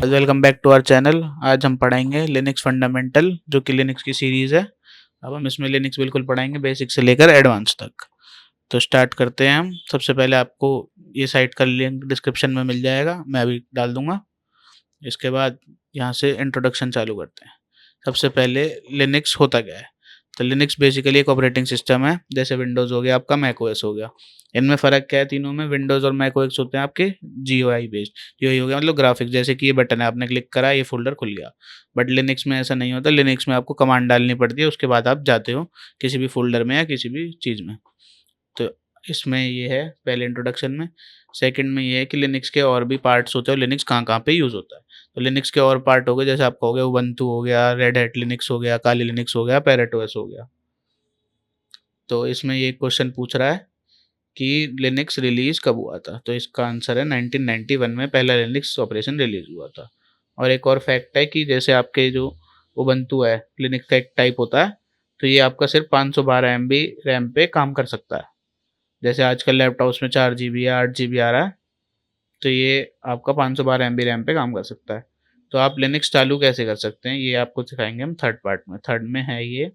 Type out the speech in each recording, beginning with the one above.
Welcome back to our channel. आज हम पढ़ाएंगे लिनक्स फंडामेंटल, जो कि लिनक्स की सीरीज़ है। अब हम इसमें लिनक्स बिल्कुल पढ़ाएंगे, बेसिक से लेकर एडवांस तक। तो स्टार्ट करते हैं हम। सबसे पहले आपको ये साइट का लिंक डिस्क्रिप्शन में मिल जाएगा, मैं अभी डाल दूंगा। इसके बाद यहाँ से इंट्रोडक्शन चालू करते हैं। सबसे पहले लिनक्स होता क्या है? तो लिनक्स बेसिकली एक ऑपरेटिंग सिस्टम है, जैसे विंडोज़ हो गया, आपका मैक ओएस हो गया। इनमें फ़र्क क्या है? तीनों में विंडोज़ और मैक ओएस होते हैं आपके जीयूआई बेस्ड। जीयूआई हो गया मतलब ग्राफिक्स, जैसे कि ये बटन है, आपने क्लिक करा, ये फोल्डर खुल गया। बट लिनक्स में ऐसा नहीं होता। लिनक्स में आपको कमांड डालनी पड़ती है, उसके बाद आप जाते हो किसी भी फोल्डर में या किसी भी चीज़ में। तो इसमें ये है पहले इंट्रोडक्शन में। सेकंड में ये है कि लिनक्स के और भी पार्ट्स होते हैं, लिनक्स कहाँ कहाँ पे यूज़ होता है। तो लिनक्स के और पार्ट हो गए, जैसे आपका हो गया उबंटू हो गया, रेड हैट लिनक्स हो गया, काली लिनक्स हो गया, पैरेट ओएस हो गया। तो इसमें ये क्वेश्चन पूछ रहा है कि लिनक्स रिलीज कब हुआ था? तो इसका आंसर है 1991 में पहला लिनक्स ऑपरेशन रिलीज हुआ था। और एक और फैक्ट है कि जैसे आपके जो उबंटू है, लिनक्स का एक टाइप होता है, तो ये आपका सिर्फ 512 MB रैम पे काम कर सकता है। जैसे आजकल लैपटॉप्स में 4 GB या 8 GB आ रहा है, तो ये आपका 512 MB रैम पे काम कर सकता है। तो आप लिनक्स चालू कैसे कर सकते हैं, ये आपको सिखाएंगे हम थर्ड पार्ट में। थर्ड में है ये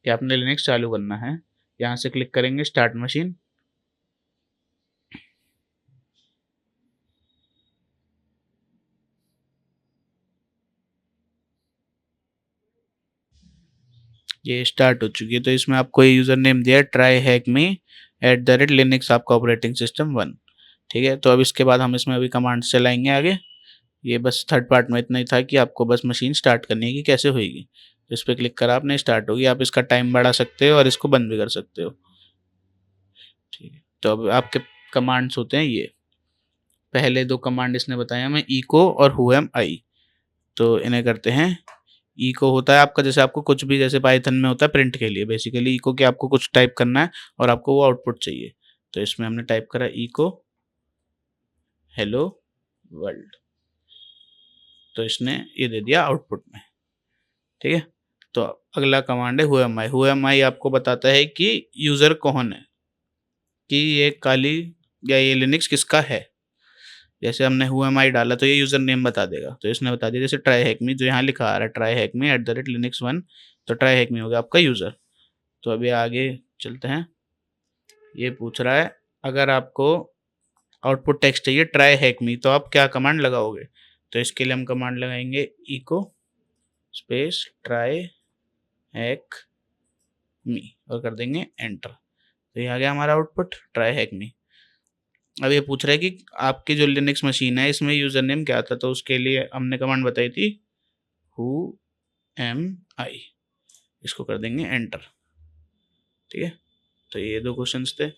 कि आपने लिनक्स चालू करना है। यहाँ से क्लिक करेंगे स्टार्ट मशीन। ये स्टार्ट हो चुकी है। तो इसमें आपको ये यूज़र नेम दिया है ट्राई हैक मी @linux, आपका ऑपरेटिंग सिस्टम 1। ठीक है, तो अब इसके बाद हम इसमें अभी कमांड्स चलाएंगे आगे। ये बस थर्ड पार्ट में इतना ही था कि आपको बस मशीन स्टार्ट करनी है कि कैसे होएगी। तो इस पर क्लिक करा आपने, स्टार्ट होगी। आप इसका टाइम बढ़ा सकते हो और इसको बंद भी कर सकते हो। ठीक है, तो अब आपके कमांड्स होते हैं ये। पहले दो कमांड इसने बताया हमें, इको और हु एम आई। तो इन्हें करते हैं। इको होता है आपका, जैसे आपको कुछ भी, जैसे पाइथन में होता है प्रिंट के लिए, बेसिकली इको कि आपको कुछ टाइप करना है और आपको वो आउटपुट चाहिए। तो इसमें हमने टाइप करा इको हेलो वर्ल्ड, तो इसने ये दे दिया आउटपुट में। ठीक है, तो अगला कमांड है who am I. Who am I आपको बताता है कि यूज़र कौन है, कि ये काली या ये लिनक्स किसका है। जैसे हमने हु एम आई डाला तो ये यूज़र नेम बता देगा। तो इसने बता दिया, जैसे ट्राई हैक मी, जो यहाँ लिखा आ रहा है ट्राई हैक मी @linux1, तो ट्राई हैक मी हो गया आपका यूज़र। तो अभी आगे चलते हैं। ये पूछ रहा है अगर आपको आउटपुट टेक्स्ट चाहिए ट्राई हैक मी, तो आप क्या कमांड लगाओगे? तो इसके लिए हम कमांड लगाएंगे इको स्पेस ट्राई हैक मी और कर देंगे एंटर। तो ये आ गया हमारा आउटपुट ट्राई हैक मी। अब ये पूछ रहा है कि आपकी जो लिनक्स मशीन है इसमें यूज़र नेम क्या था? तो उसके लिए हमने कमांड बताई थी हु एम आई, इसको कर देंगे एंटर। ठीक है, तो ये दो क्वेश्चंस थे।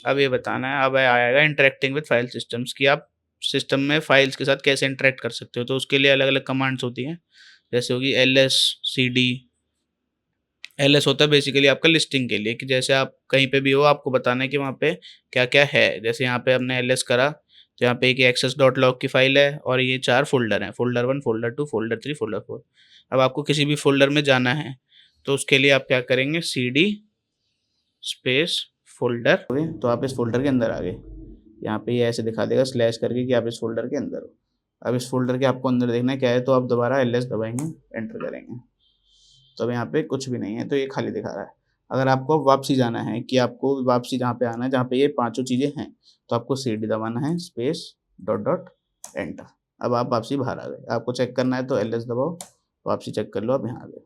अब ये बताना है, अब आएगा इंटरेक्टिंग विद फाइल सिस्टम्स, कि आप सिस्टम में फाइल्स के साथ कैसे इंटरेक्ट कर सकते हो। तो उसके लिए अलग अलग कमांड्स होती हैं, जैसे होगी ls cd। ls होता है बेसिकली आपका लिस्टिंग के लिए, कि जैसे आप कहीं पे भी हो, आपको बताना है कि वहाँ पे क्या क्या है। जैसे यहाँ पे हमने ls करा, तो यहाँ पे एक access.log की फाइल है और ये 4 फोल्डर हैं, फोल्डर 1, फोल्डर 2, फोल्डर 3, फोल्डर 4। अब आपको किसी भी फोल्डर में जाना है, तो उसके लिए आप क्या करेंगे, cd स्पेस फोल्डर, तो आप इस फोल्डर के अंदर आ गए। यहाँ पे ये ऐसे दिखा देगा स्लैश करके कि आप इस फोल्डर के अंदर हो। अब इस फोल्डर के आपको अंदर देखना है क्या है, तो आप दोबारा ls दबाएंगे, एंटर करेंगे। तो अब यहाँ पे कुछ भी नहीं है, तो ये खाली दिखा रहा है। अगर आपको वापसी जाना है, कि आपको वापसी जहाँ पे आना है, जहाँ पे ये पांचों चीज़ें हैं, तो आपको cd दबाना है स्पेस डॉट डॉट एंटर। अब आप वापसी बाहर आ गए। आपको चेक करना है तो ls दबाओ, वापसी चेक कर लो, आप यहाँ आ गए।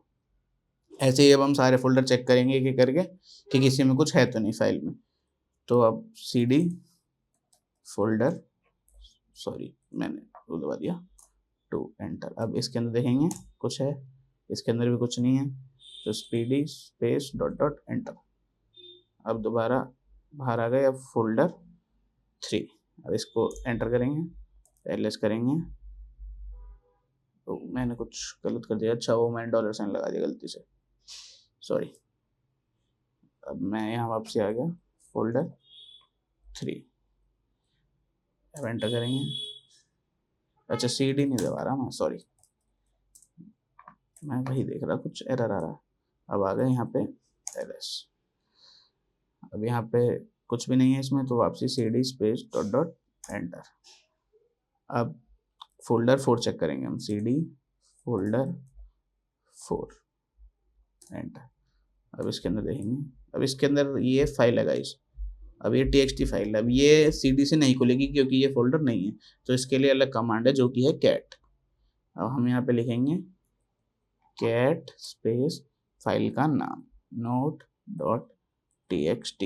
ऐसे ही अब हम सारे फोल्डर चेक करेंगे एक एक करके कि किसी में कुछ है तो नहीं फाइल में। तो अब cd फोल्डर, सॉरी मैंने वो दबा दिया, टू एंटर। अब इसके अंदर देखेंगे कुछ है, इसके अंदर भी कुछ नहीं है, तो cd space dot dot enter. अब दोबारा बाहर आ गए। अब फोल्डर 3, अब इसको एंटर करेंगे, ls करेंगे। तो मैंने कुछ गलत कर दिया, अच्छा वो मैंने $साइन लगा दिया गलती से, सॉरी। अब मैं यहाँ वापसी आ गया, फोल्डर 3, अब एंटर करेंगे। अच्छा cd नहीं दबा रहा मैं, सॉरी, मैं वही देख रहा, कुछ एरर आ रहा। अब आ गए यहाँ पे ls। अब यहाँ पे कुछ भी नहीं है इसमें, तो वापसी cd space dot dot enter. अब फोल्डर 4 चेक करेंगे हम, CD फोल्डर 4, एंटर। अब इसके अंदर देखेंगे, अब इसके अंदर ये फाइल है गाइस, अब ये TXT फाइल है, अब ये CD से नहीं खुलेगी क्योंकि ये फोल्डर नहीं है, तो इसके लिए अलग कमांड है जो कि है कैट। अब हम यहाँ पे लिखेंगे कैट स्पेस फाइल का नाम note.txt,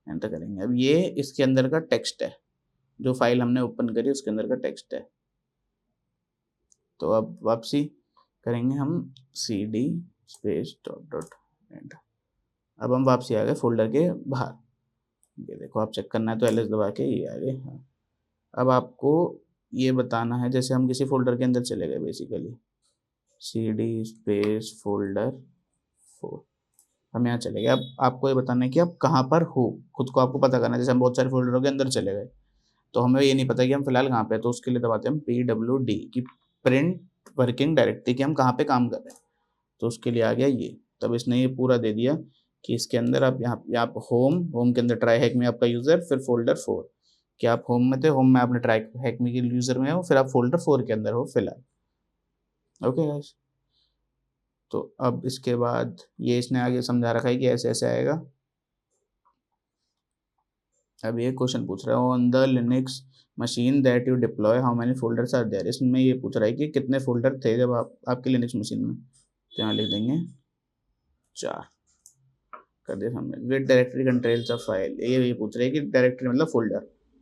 एंटर करेंगे। अब ये इसके अंदर का टेक्स्ट है, जो फाइल हमने ओपन करी उसके अंदर का टेक्स्ट है। तो अब वापसी करेंगे हम CD space dot dot enter. अब हम वापसी आ गए फोल्डर के बाहर, ये देखो आप चेक करना है तो LS दबा के ये आ गए। हाँ, अब आपको ये बताना है, जैसे हम किसी फोल्डर के अंदर चले गए बेसिकली, CD स्पेस फोल्डर 4, हम यहाँ चले गए। अब आपको ये बताना है कि आप कहाँ पर हो, खुद को आपको पता करना है। जैसे हम बहुत सारे फोल्डरों के अंदर चले गए तो हमें ये नहीं पता कि हम फिलहाल कहाँ पे हैं, तो उसके लिए दबाते हैं हम PWD की प्रिंट वर्किंग डायरेक्टरी कि हम कहाँ पे काम कर रहे हैं। तो उसके लिए आ गया ये, तब इसने ये पूरा दे दिया कि इसके अंदर आप यहाँ होम के अंदर ट्राई हैक में आपका यूज़र, फिर फोल्डर 4, कि आप होम में थे, होम में आपने ट्राई हैक में के यूज़र में हो, फिर आप फोल्डर 4 के अंदर हो फिलहाल। ओके गाइस, तो अब इसके बाद ये इसने आगे समझा रखा है कि ऐसे ऐसे आएगा। अब ये क्वेश्चन पूछ रहा है on the Linux machine that you deploy how many folders are there. इसमें ये पूछ रहा है कि कितने फोल्डर थे जब आपके लिनक्स मशीन में, तो यहाँ लिख देंगे 4 कर दिया हमने। With directory controls of file, ये पूछ रहे हैं कि डायरेक्टरी मतलब फोल्डर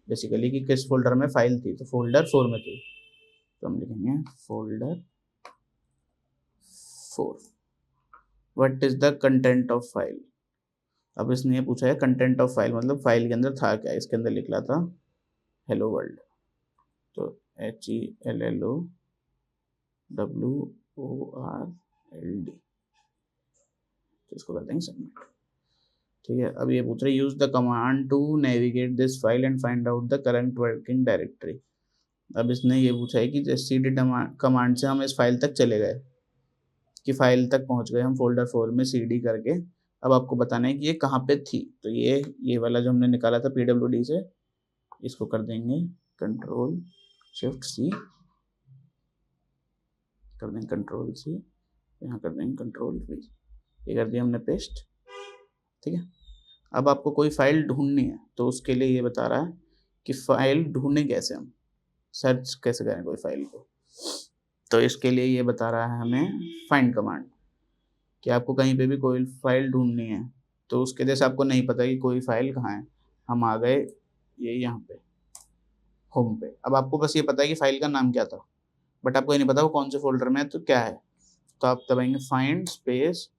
बेसिकली, कि किस फोल्डर में फाइल थी, तो फोल्डर 4 में थी, तो हम लिखेंगे folder 4। What is the content of file. अब इसने ये पूछा है कंटेंट ऑफ फाइल मतलब फाइल के अंदर था क्या, इसके अंदर लिख रहा था हेलो वर्ल्ड, तो HELLOWORLD, तो इसको कर देंगे सबमिट। ठीक है, अब ये पूछ रहे use the command to navigate this file and find out the current working directory. अब इसने ये पूछा है कि जैसे CD कमांड से हम इस फाइल तक चले गए, कि फाइल तक पहुंच गए हम फोल्डर 4 में CD करके। अब आपको बताना है कि ये कहाँ पे थी, तो ये वाला जो हमने निकाला था PWD से, इसको कर देंगे Ctrl+Shift+C, कर देंगे Ctrl+C, यहाँ कर देंगे Ctrl+V, ये कर दिया हमने पेस्ट। ठीक है, अब आपको कोई फाइल ढूंढनी है तो उसके लिए ये बता रहा है कि फाइल ढूंढने कैसे, हम सर्च कैसे करें कोई फाइल को। तो इसके लिए ये बता रहा है हमें फाइंड कमांड, कि आपको कहीं पे भी कोई फाइल ढूंढनी है, तो उसके जैसे आपको नहीं पता कि कोई फाइल कहाँ है, हम आ गए ये यहाँ पे होम पे। अब आपको बस ये पता है कि फाइल का नाम क्या था, बट आपको ये नहीं पता वो कौन से फोल्डर में है तो क्या है, तो आप दबाएंगे फाइंड स्पेस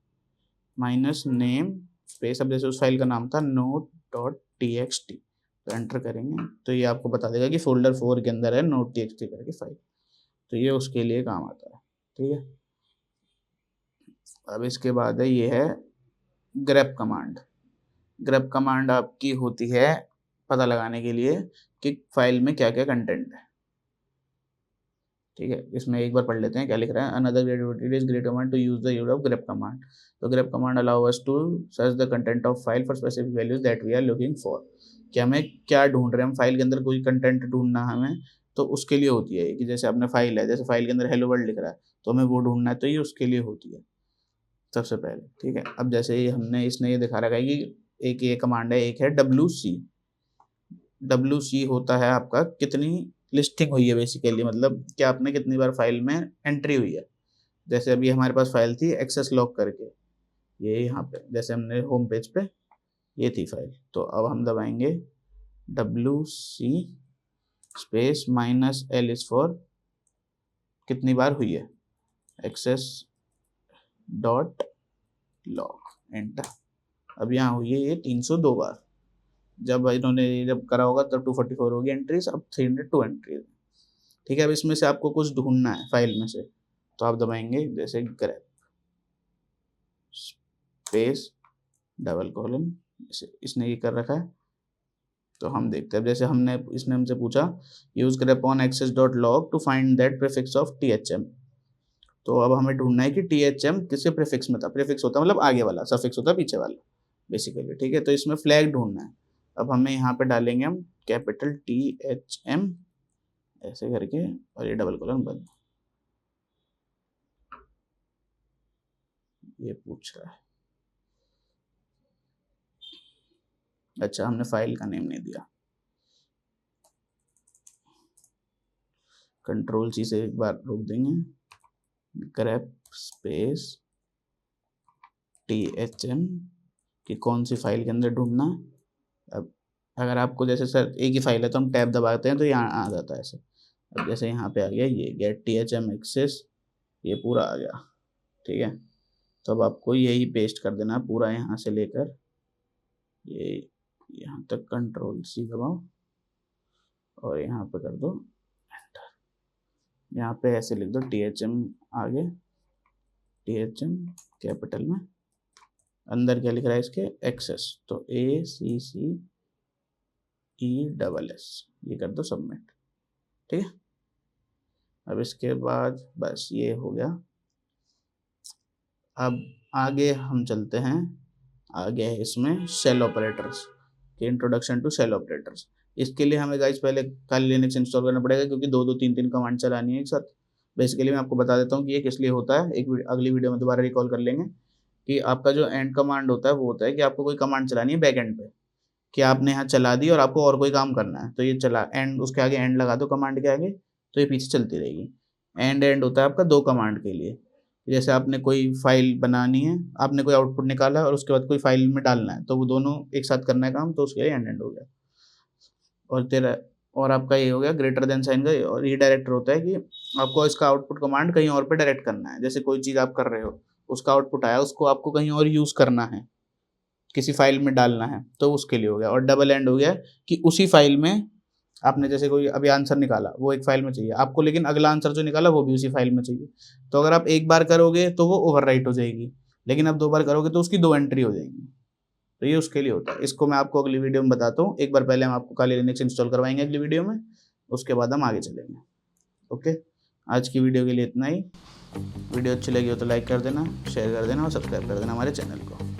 -name स्पेस, अब जैसे उस फाइल का नाम था note.txt, तो एंटर करेंगे तो ये आपको बता देगा कि फोल्डर 4 के अंदर है note.txt करके फाइल, तो ये उसके लिए काम आता है। ठीक है, अब इसके बाद है ये है grep कमांड। grep कमांड आपकी होती है पता लगाने के लिए कि फाइल में क्या क्या कंटेंट है। ठीक है, इसमें एक बार पढ़ लेते हैं क्या लिख रहा है। Another great command to use the use of grep command, तो grep command allow us to search the content of file for specific values that we are looking for, कि हमें क्या ढूंढ रहे हैं, हम फाइल के अंदर कोई कंटेंट ढूंढना हमें, तो उसके लिए होती है कि जैसे अपने फाइल है, जैसे फाइल के अंदर हेलो वर्ल्ड लिख रहा है तो हमें वो ढूंढना है, तो ये उसके लिए होती है सबसे पहले। ठीक है, अब जैसे ये हमने इसने ये दिखा रखा है कि एक ये कमांड है, एक है WC होता है आपका कितनी लिस्टिंग हुई है बेसिकली, मतलब कि आपने कितनी बार फाइल में एंट्री हुई है। जैसे अभी हमारे पास फाइल थी एक्सेस लॉग करके, ये यहाँ पे जैसे हमने होम पेज पे ये थी फाइल, तो अब हम दबाएंगे WC space -L is for कितनी बार हुई है access.log, एंटर। अब यहाँ हुई है ये 302 बार, जब इन्होंने जब करा होगा तब 244 होगी एंट्रीज, अब 302 एंट्रीज। ठीक है, अब इसमें से आपको कुछ ढूंढना है फाइल में से, तो आप दबाएंगे जैसे grep स्पेस :, इसने ये कर रखा है, तो हम देखते हैं। जैसे इसने हमसे पूछा use grep on access.log to find that prefix of THM, तो अब हमें ढूंढना है कि THM किसके प्रीफिक्स में था। प्रीफिक्स होता है मतलब आगे वाला, सफिक्स होता है पीछे वाला बेसिकली। ठीक है, तो इसमें फ्लैग ढूंढना है। अब हमें यहाँ पे डालेंगे हम कैपिटल THM ऐसे करके, और ये डबल कोलन बंद। ये पूछ रहा है, अच्छा हमने फाइल का नेम नहीं दिया। कंट्रोल सी से एक बार रोक देंगे, ग्रेप स्पेस THM कि कौन सी फाइल के अंदर ढूंढना। अब अगर आपको जैसे सर एक ही फाइल है तो हम टैब दबाते हैं तो यहाँ आ जाता है ऐसे। अब जैसे यहाँ पे आ गया ये गेट THM एक्सेस, ये पूरा आ गया, ठीक है। तो अब आपको यही पेस्ट कर देना पूरा, यहाँ से लेकर ये यहाँ तक, कंट्रोल सी दबाओ और यहाँ पे कर दो एंटर। यहाँ पे ऐसे लिख दो THM आगे, THM कैपिटल में, अंदर क्या लिख रहा है इसके, एक्सेस, तो ACCESS, ये कर दो सबमिट, ठीक है। अब इसके बाद बस ये हो गया। अब आगे हम चलते हैं, आगे है इसमें शेल ऑपरेटर्स के, इंट्रोडक्शन टू शेल ऑपरेटर्स। इसके लिए हमें गाइस पहले काली लिनक्स इंस्टॉल करना पड़ेगा, क्योंकि दो तीन कमांड चलानी है एक साथ। बेसिकली मैं आपको बता देता हूँ कि ये किस लिए होता है, एक अगली वीडियो में दोबारा रिकॉल कर लेंगे। कि आपका जो एंड कमांड होता है वो होता है कि आपको कोई कमांड चलानी है बैक एंड पे, कि आपने यहाँ चला दी और आपको और कोई काम करना है, तो ये चला एंड, उसके आगे एंड लगा दो कमांड के आगे, तो ये पीछे चलती रहेगी। एंड होता है आपका दो कमांड के लिए, जैसे आपने कोई फाइल बनानी है, आपने कोई आउटपुट निकाला और उसके बाद कोई फाइल में डालना है, तो वो दोनों एक साथ करना है काम, तो उसके लिए एंड हो गया। और तेरा और आपका ये हो गया ग्रेटर देन साइन का, और रीडायरेक्टर होता है कि आपको इसका आउटपुट कमांड कहीं और पे डायरेक्ट करना है। जैसे कोई चीज़ आप कर रहे हो, उसका आउटपुट आया, उसको आपको कहीं और यूज़ करना है, किसी फाइल में डालना है, तो उसके लिए हो गया। और डबल एंड हो गया कि उसी फाइल में आपने जैसे कोई अभी आंसर निकाला, वो एक फाइल में चाहिए आपको, लेकिन अगला आंसर जो निकाला वो भी उसी फाइल में चाहिए। तो अगर आप एक बार करोगे तो वो ओवरराइट हो जाएगी, लेकिन आप 2 बार करोगे तो उसकी 2 एंट्री हो जाएगी। तो ये उसके लिए होता है। इसको मैं आपको अगली वीडियो में बताता हूँ। एक बार पहले हम आपको काली लिनक्स इंस्टॉल करवाएंगे अगली वीडियो में, उसके बाद हम आगे चलेंगे। ओके, आज की वीडियो के लिए इतना ही। वीडियो अच्छी लगी हो तो लाइक कर देना, शेयर कर देना और सब्सक्राइब कर देना हमारे चैनल को।